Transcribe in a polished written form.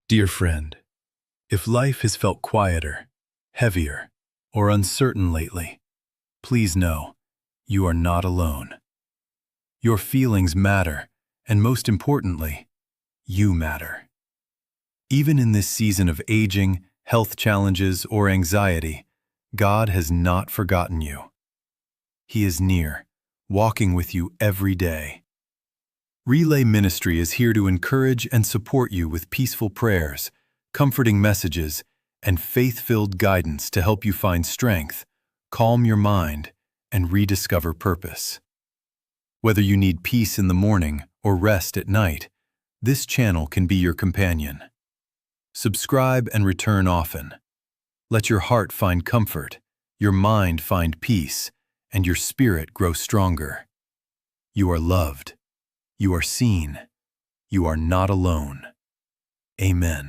Dear friend, if life has felt quieter, heavier, or uncertain lately, please know you are not alone. Your feelings matter, and most importantly, you matter. Even in this season of aging, health challenges, or anxiety, God has not forgotten you. He is near, walking with you every day. Relay Ministry is here to encourage and support you with peaceful prayers, comforting messages, and faith-filled guidance to help you find strength, calm your mind, and rediscover purpose. Whether you need peace in the morning or rest at night, this channel can be your companion. Subscribe and return often. Let your heart find comfort, your mind find peace, and your spirit grow stronger. You are loved. You are seen. You are not alone. Amen.